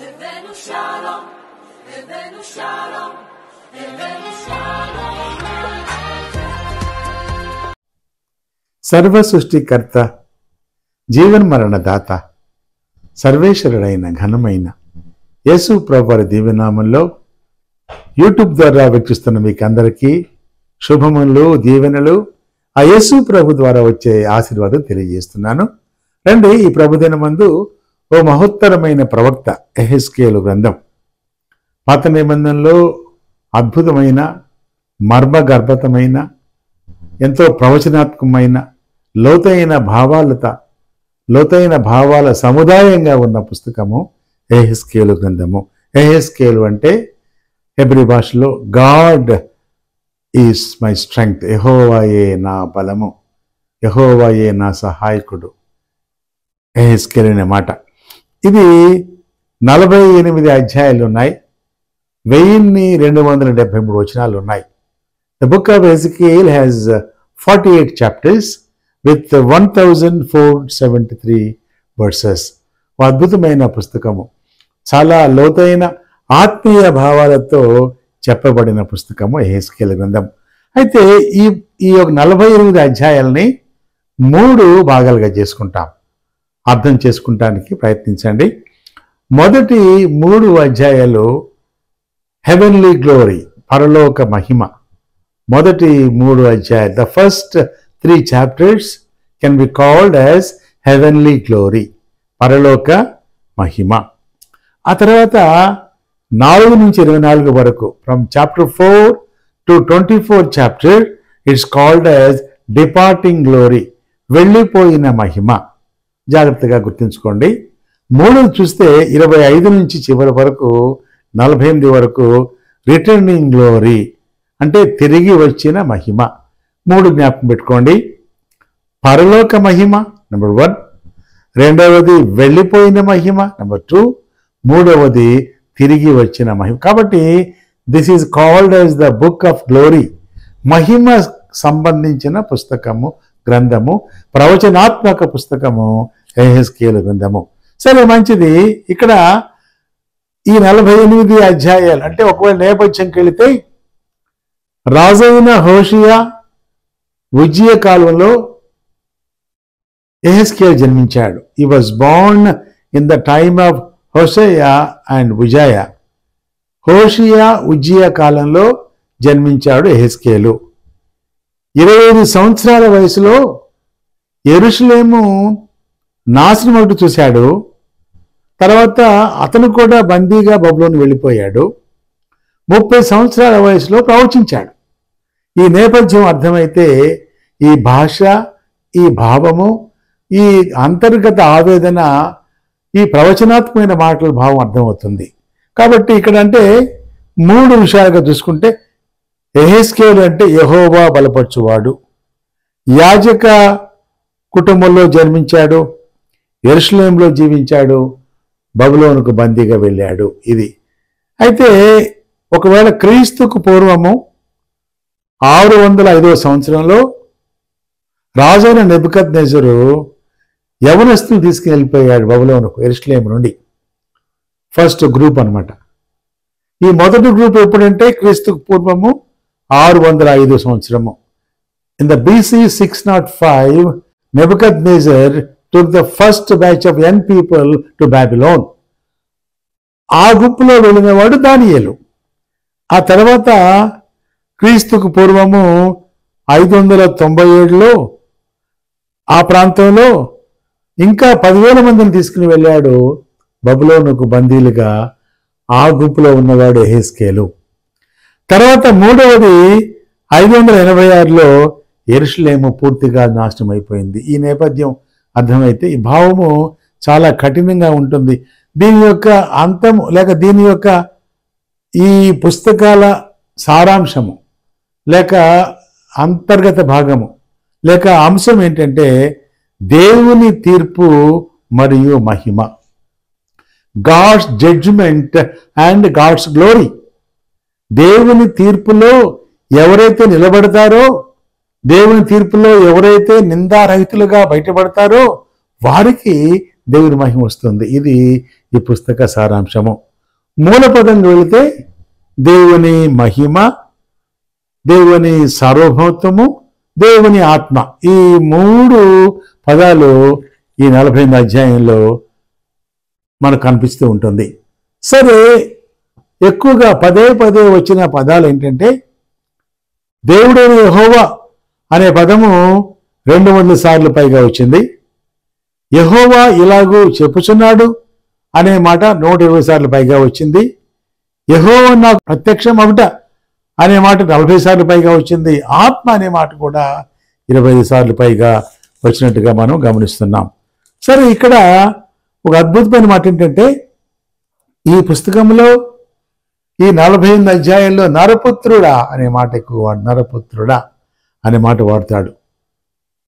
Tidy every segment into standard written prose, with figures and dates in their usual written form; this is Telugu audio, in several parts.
הבאנו שלום, הבאנו שלום, הבאנו שלום. సర్వ సృష్టికర్త, జీవన్మరణదాత, సర్వేశ్వరుడైన ఘనమైన యేసు ప్రభువారి దీవెనామంలో యూట్యూబ్ ద్వారా వీక్షిస్తున్న మీకు అందరికీ శుభములు, దీవెనలు ఆ యేసు ప్రభు ద్వారా వచ్చే ఆశీర్వాదం తెలియజేస్తున్నాను. రండి, ఈ ప్రభుదినమందు ఓ మహోత్తరమైన ప్రవక్త యెహెజ్కేలు గ్రంథం, పాత నిబంధనలో అద్భుతమైన మర్మగర్భతమైన ఎంతో ప్రవచనాత్మకమైన లోతైన భావాల సముదాయంగా ఉన్న పుస్తకము యెహెజ్కేలు గ్రంథము. యెహెజ్కేలు అంటే హెబ్రీ భాషలో గాడ్ ఈజ్ మై స్ట్రెంగ్త్, యెహోవాయే నా బలము, యెహోవాయే నా సహాయకుడు, యెహెజ్కేలు అనే మాట. ఇది 48 అధ్యాయాలు ఉన్నాయి, 1273 వచనాలు ఉన్నాయి. The book of Ezekiel has 48 chapters with 1473 verses. అద్భుతమైన పుస్తకము, చాలా లోతైన ఆత్మీయ భావాలతో చెప్పబడిన పుస్తకము యెహెజ్కేలు గ్రంథం. అయితే ఈ 48 అధ్యాయాలని 3 భాగాలుగా చేసుకుంటాం. అర్థం చేసుకుంటానికి ప్రయత్నించండి. మొదటి 3 అధ్యాయాలు హెవెన్లీ గ్లోరీ, పరలోక మహిమ. మొదటి 3 అధ్యాయాలు, the first 3 chapters can be called as heavenly glory, పరలోక మహిమ. ఆ తర్వాత 4 నుంచి 24 వరకు, from chapter 4 to 24 chapter, it's called as departing glory, వెళ్ళిపోయిన మహిమ. జాగ్రత్తగా గుర్తుంచుకోండి. 3 చూస్తే 25 నుంచి చివరి వరకు 48 వరకు రిటర్నింగ్ గ్లోరీ, అంటే తిరిగి వచ్చిన మహిమ. 3 జ్ఞాపకం పెట్టుకోండి. పరలోక మహిమ నెంబర్ 1, రెండవది వెళ్ళిపోయిన మహిమ నెంబర్ 2, మూడవది తిరిగి వచ్చిన మహిమ. కాబట్టి this is called as the book of glory, మహిమ సంబంధించిన పుస్తకము, గ్రంథము, ప్రవచనాత్మక పుస్తకము యెహెజ్కేలు గ్రంథము. సరే, మంచిది. ఇక్కడ ఈ 48 అధ్యాయాలు అంటే ఒకవేళ నేపథ్యంకి వెళితే, రాజైన హోషియా ఉజ్జియా కాలంలో యెహెజ్కేలు జన్మించాడు. He was born in the time of Hosea and Uzziah. హోషియా ఉజ్జియా కాలంలో జన్మించాడు యెహెజ్కేలు. 25 సంవత్సరాల వయసులో యెరూషలేము నాశనం ఒకటి చూశాడు. తర్వాత అతను కూడా బందీగా బబులోను వెళ్ళిపోయాడు. 30 సంవత్సరాల వయసులో ప్రవచించాడు. ఈ నేపథ్యం అర్థమైతే ఈ భాష, ఈ భావము, ఈ అంతర్గత ఆవేదన, ఈ ప్రవచనాత్మకమైన మాటల భావం అర్థమవుతుంది. కాబట్టి ఇక్కడ అంటే 3 విషయాలుగా చూసుకుంటే, యెహెజ్కేలు అంటే యెహోవా బలపరచువాడు, యాజక కుటుంబంలో జన్మించాడు, యెరూషలేములో జీవించాడు, బబులోనుకు బందీగా వెళ్ళాడు. ఇది అయితే ఒకవేళ క్రీస్తుకు పూర్వము 605వ సంవత్సరంలో రాజైన నెబుకద్నెజరు యవనస్తులు తీసుకుని వెళ్ళిపోయాడు బబులోనుకు, యెరూషలేము నుండి. ఫస్ట్ గ్రూప్ అన్నమాట. ఈ మొదటి గ్రూప్ ఎప్పుడంటే క్రీస్తుకు పూర్వము 605 సంవత్సరము. In the BC 605 Nebuchadnezzar took the first batch of young people to Babylon. ఆ గుంపులో వెళ్ళినవాడు దానియేలు. ఆ తర్వాత క్రీస్తుకు పూర్వము 597లో ఆ ప్రాంతంలో ఇంకా 10,000 మందిని తీసుకుని వెళ్ళాడు బబులోనుకు బందీలుగా. ఆ గుంపులో ఉన్నవాడు యెహెజ్కేలు. తర్వాత మూడవది 586లో యెరూషలేము పూర్తిగా నాశనం అయిపోయింది. ఈ నేపథ్యం అర్థమైతే ఈ భావము చాలా కఠినంగా ఉంటుంది. దీని యొక్క అంతము లేక దీని యొక్క ఈ పుస్తకాల సారాంశము లేక అంతర్గత భాగము లేక అంశం ఏంటంటే దేవుని తీర్పు మరియు మహిమ, God's judgment and God's glory. దేవుని తీర్పులో ఎవరైతే నిలబడతారో, దేవుని తీర్పులో ఎవరైతే నిందారహితులుగా బయటపడతారో వారికి దేవుని మహిమ వస్తుంది. ఇది ఈ పుస్తక సారాంశము. మూలపదంగా వెళితే దేవుని మహిమ, దేవుని సార్వభౌమత్వము, దేవుని ఆత్మ, ఈ 3 పదాలు ఈ 48 అధ్యాయంలో మనకు కనిపిస్తూ ఉంటుంది. సరే, ఎక్కువగా పదే వచ్చిన పదాలు ఏంటంటే దేవుడైన యెహోవా అనే పదము 200 సార్లు పైగా వచ్చింది. యెహోవా ఇలాగూ చెప్పుచున్నాడు అనే మాట 120 సార్లు పైగా వచ్చింది. యెహోవా నాకు ప్రత్యక్షం అవుట అనే మాట 40 సార్లు పైగా వచ్చింది. ఆత్మ అనే మాట కూడా 25 సార్లు పైగా వచ్చినట్టుగా మనం గమనిస్తున్నాం. సరే, ఇక్కడ ఒక అద్భుతమైన మాట ఏంటంటే ఈ పుస్తకంలో ఈ 48 అధ్యాయంలో నరపుత్రుడా అనే మాట ఎక్కువ నరపుత్రుడా అనే మాట వాడతాడు.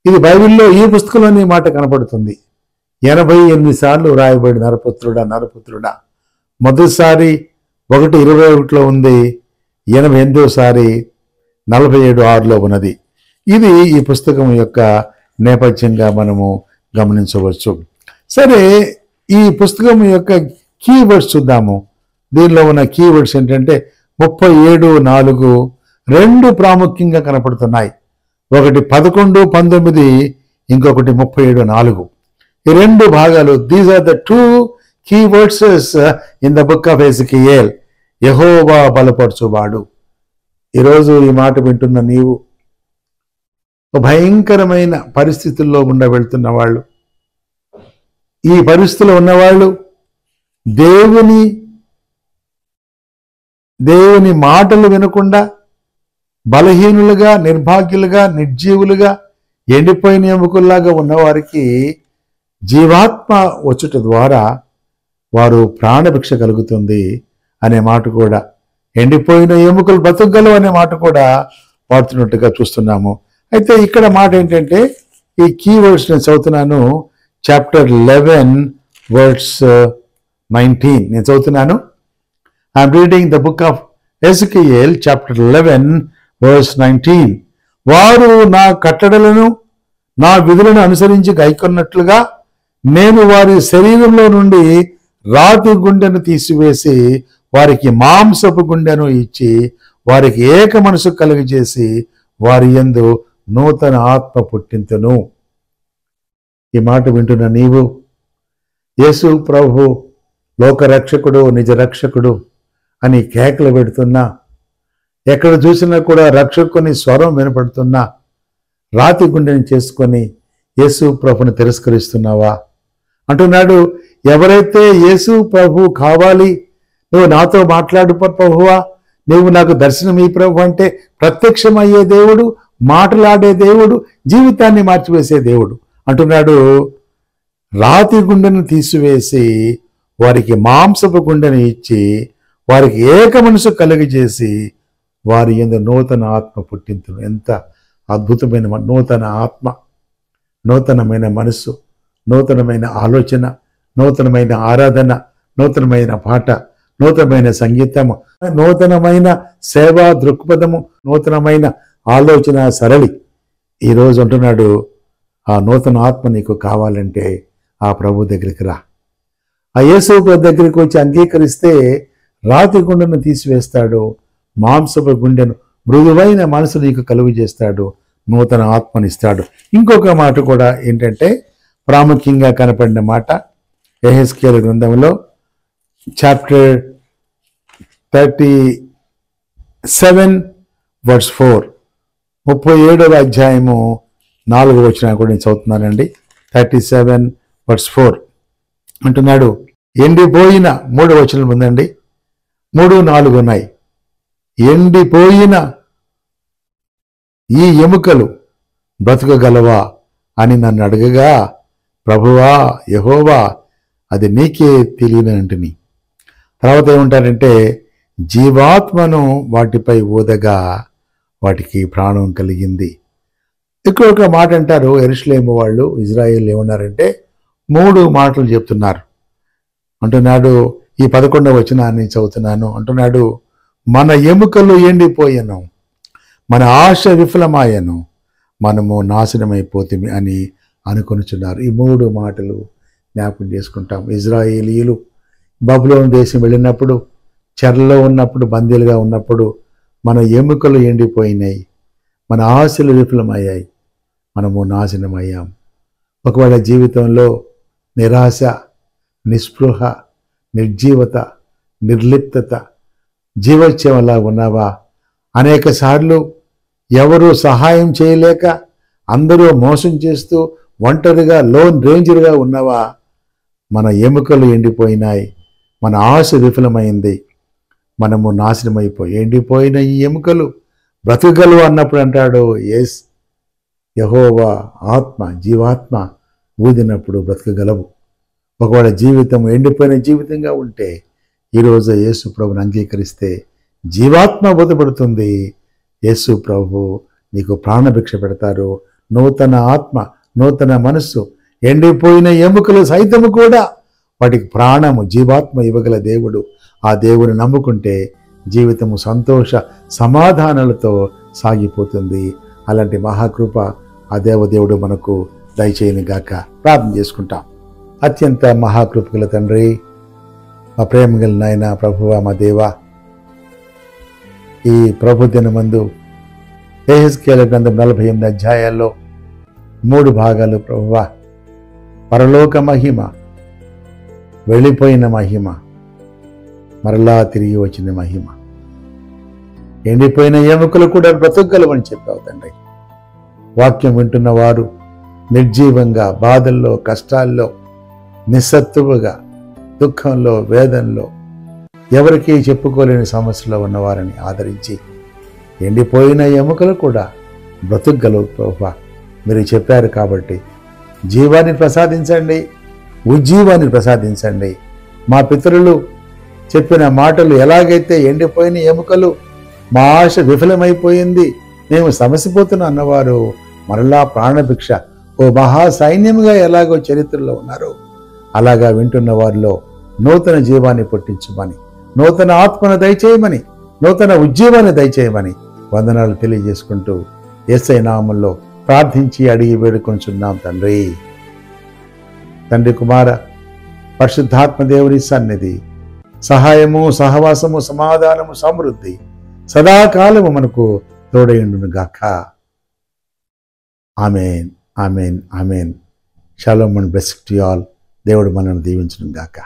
ఇది బైబిల్లో ఈ పుస్తకంలోని మాట కనపడుతుంది. 88 సార్లు రాయబడి నరపుత్రుడా నరపుత్రుడా. మొదటిసారి 1:21 ఉంది, 88సారి 47:6 ఉన్నది. ఇది ఈ పుస్తకం యొక్క నేపథ్యంగా మనము గమనించవచ్చు. సరే, ఈ పుస్తకం యొక్క కీవర్డ్స్ చూద్దాము. దీనిలో ఉన్న కీవర్డ్స్ ఏంటంటే 37:4 2 ప్రాముఖ్యంగా కనపడుతున్నాయి. ఒకటి 11, 19, ఇంకొకటి 37:4. ఈ 2 భాగాలు, these are the 2 keywords in the book of Ezekiel. యెహోవా బలపరచువాడు. ఈరోజు ఈ మాట వింటున్న నీవు భయంకరమైన పరిస్థితుల్లో వెళ్తున్న వాళ్ళు, ఈ పరిస్థితుల్లో ఉన్నవాళ్ళు దేవుని మాటలు వినకుండా బలహీనులుగా, నిర్భాగ్యులుగా, నిర్జీవులుగా, ఎండిపోయిన ఎముకల్లాగా ఉన్నవారికి జీవాత్మ వచ్చుట ద్వారా వారు ప్రాణభిక్ష కలుగుతుంది అనే మాట కూడా, ఎండిపోయిన ఎముకలు బతుకగలవు అనే మాట కూడా వాడుతున్నట్టుగా చూస్తున్నాము. అయితే ఇక్కడ మాట ఏంటంటే ఈ కీవర్డ్స్ నేను చదువుతున్నాను. చాప్టర్ 11 వర్డ్స్ 19 నేను చదువుతున్నాను. I'm reading the book of Ezekiel chapter 11 verse 19. వారు నా కట్టడలను నా విధులను అనుసరించి గైకొన్నట్లుగా నేను వారి శరీరంలో నుండి రాతి గుండెను తీసివేసి వారికి మాంసపు గుండెను ఇచ్చి వారికి ఏక మనసు కలుగజేసి వారి యందు నూతన ఆత్మ పుట్టింతును. ఈ మాట వింటున్న నీవు యేసు ప్రభు లోకరక్షకుడు, నిజ రక్షకుడు అని కేకలు పెడుతున్నా, ఎక్కడ చూసినా కూడా రక్షకుని స్వరం వినపడుతున్నా, రాతి గుండెని చేసుకొని యేసు ప్రభుని తిరస్కరిస్తున్నావా? అంటున్నాడు, ఎవరైతే యేసు ప్రభు కావాలి, నువ్వు నాతో మాట్లాడు ప్రభువా, నువ్వు నాకు దర్శనం ఈ ప్రభు అంటే ప్రత్యక్షమయ్యే దేవుడు, మాట్లాడే దేవుడు, జీవితాన్ని మార్చివేసే దేవుడు అంటున్నాడు. రాతి గుండెను తీసివేసి వారికి మాంసపు గుండెను ఇచ్చి వారికి ఏక మనసు కలుగజేసి వారి యందు నూతన ఆత్మ పుట్టింతును. ఎంత అద్భుతమైన నూతన ఆత్మ, నూతనమైన మనస్సు, నూతనమైన ఆలోచన, నూతనమైన ఆరాధన, నూతనమైన పాట, నూతనమైన సంగీతము, నూతనమైన సేవా దృక్పథము, నూతనమైన ఆలోచన సరళి. ఈరోజు అంటున్నాడు, ఆ నూతన ఆత్మ నీకు కావాలంటే ఆ ప్రభు దగ్గరికి రా. ఆ యేసు ప్రభు దగ్గరికి వచ్చి అంగీకరిస్తే రాతి గుండెను తీసివేస్తాడు, మాంసపు గుండెను, మృదువైన మనసు నీకు కలుగు చేస్తాడు, నూతన ఆత్మనిస్తాడు. ఇంకొక మాట కూడా ఏంటంటే ప్రాముఖ్యంగా కనపడిన మాట యెహెజ్కేలు గ్రంథంలో చాప్టర్ 37 వర్స్ 4, 37వ అధ్యాయము 4వ వచనం కూడా నేను చదువుతున్నానండి. 37 వర్స్ 4 అంటున్నాడు, ఎండిపోయిన 3వ వచనం ఉందండి, 3, 4 ఉన్నాయి. ఎండిపోయిన ఈ ఎముకలు బ్రతకగలవా అని నన్ను అడగగా, ప్రభువా యెహోవా అది నీకే తెలియనంటిని. తర్వాత ఏమంటారంటే, జీవాత్మను వాటిపై ఊదగా వాటికి ప్రాణం కలిగింది. ఇక్కడ ఒక మాట అంటారు యెరూషలేము వాళ్ళు, ఇజ్రాయేల్ ఏమన్నారంటే 3 మాటలు చెప్తున్నారు. అంటున్నాడు, ఈ 11వ వచనాన్ని చదువుతున్నాను. అంటున్నాడు, మన ఎముకలు ఎండిపోయాను, మన ఆశ విఫలమాయను, మనము నాశనమైపోతుంది అని అనుకొనిచున్నారు. ఈ 3 మాటలు జ్ఞాపకం చేసుకుంటాం. ఇజ్రాయేలీయులు బబులోను దేశం వెళ్ళినప్పుడు, చెరలో ఉన్నప్పుడు, బందీలుగా ఉన్నప్పుడు మన ఎముకలు ఎండిపోయినాయి, మన ఆశలు విఫలమయ్యాయి, మనము నాశనమయ్యాం. ఒకవేళ జీవితంలో నిరాశ, నిస్పృహ, నిర్జీవత, నిర్లిప్తత, జీవోత్సవంలా ఉన్నావా? అనేక సార్లు ఎవరు సహాయం చేయలేక అందరూ మోసం చేస్తూ ఒంటరిగా లోన్ రేంజర్గా ఉన్నావా? మన ఎముకలు ఎండిపోయినాయి, మన ఆశ విఫలమైంది, మనము నాశనమైపోయి ఎండిపోయిన ఈ ఎముకలు బ్రతకగలవు అన్నప్పుడు అంటాడు, ఎస్, యెహోవా ఆత్మ, జీవాత్మ ఊదినప్పుడు బ్రతకగలవు. ఒకవేళ జీవితం ఎండిపోయిన జీవితంగా ఉంటే ఈరోజు యేసు ప్రభుని అంగీకరిస్తే జీవాత్మ బోధపడుతుంది. యేసు ప్రభు నీకు ప్రాణభిక్ష పెడతారు. నూతన ఆత్మ, నూతన మనస్సు, ఎండిపోయిన ఎముకలు సైతము కూడా వాటికి ప్రాణము, జీవాత్మ ఇవ్వగల దేవుడు. ఆ దేవుని నమ్ముకుంటే జీవితము సంతోష సమాధానాలతో సాగిపోతుంది. అలాంటి మహాకృప ఆ దేవదేవుడు మనకు దయచేయని గాక. ప్రార్థన చేసుకుంటాం. అత్యంత మహాకృపగల తండ్రి, మా ప్రేమ గల నాయన ప్రభువా, మా దేవా, ఈ ప్రభు దినమందు యెహెజ్కేలు గ్రంథం 48 అధ్యాయాల్లో 3 భాగాలు ప్రభువా, పరలోక మహిమ, వెళ్ళిపోయిన మహిమ, మరలా తిరిగి వచ్చిన మహిమ, ఎండిపోయిన ఎముకలు కూడా బ్రతకగలవని చెప్పావు తండ్రి. వాక్యం వింటున్న వారు నిర్జీవంగా, బాధల్లో, కష్టాల్లో, నిస్సత్తువుగా, దుఃఖంలో, వేదనలో, ఎవరికీ చెప్పుకోలేని సమస్యలో ఉన్నవారిని ఆదరించి ఎండిపోయిన ఎముకలు కూడా బ్రతుకగలవు ప్రభువా. మీరు చెప్పారు కాబట్టి జీవాన్ని ప్రసాదించండి, ఉజ్జీవాన్ని ప్రసాదించండి. మా పితరులు చెప్పిన మాటలు ఎలాగైతే ఎండిపోయిన ఎముకలు, మా ఆశ విఫలమైపోయింది, మేము సమసిపోతున్నా అన్నవారు మరలా ప్రాణభిక్ష ఓ మహా సైన్యముగా ఎలాగో చరిత్రలో ఉన్నారో అలాగా వింటున్న వారిలో నూతన జీవాన్ని పుట్టించమని, నూతన ఆత్మను దయచేయమని, నూతన ఉజ్జీవాన్ని దయచేయమని వందనాలు తెలియజేసుకుంటూ యేసయ్య నామములో ప్రార్థించి అడిగి వేడుకొంచున్నాం తండ్రి. తండ్రి, కుమార, పరిశుద్ధాత్మ దేవుని సన్నిధి, సహాయము, సహవాసము, సమాధానము, సమృద్ధి సదాకాలము మనకు తోడైండును గాక. Amen, amen, amen. Shalom and blessing to all. దేవుడు మనల్ని దీవించును గాక.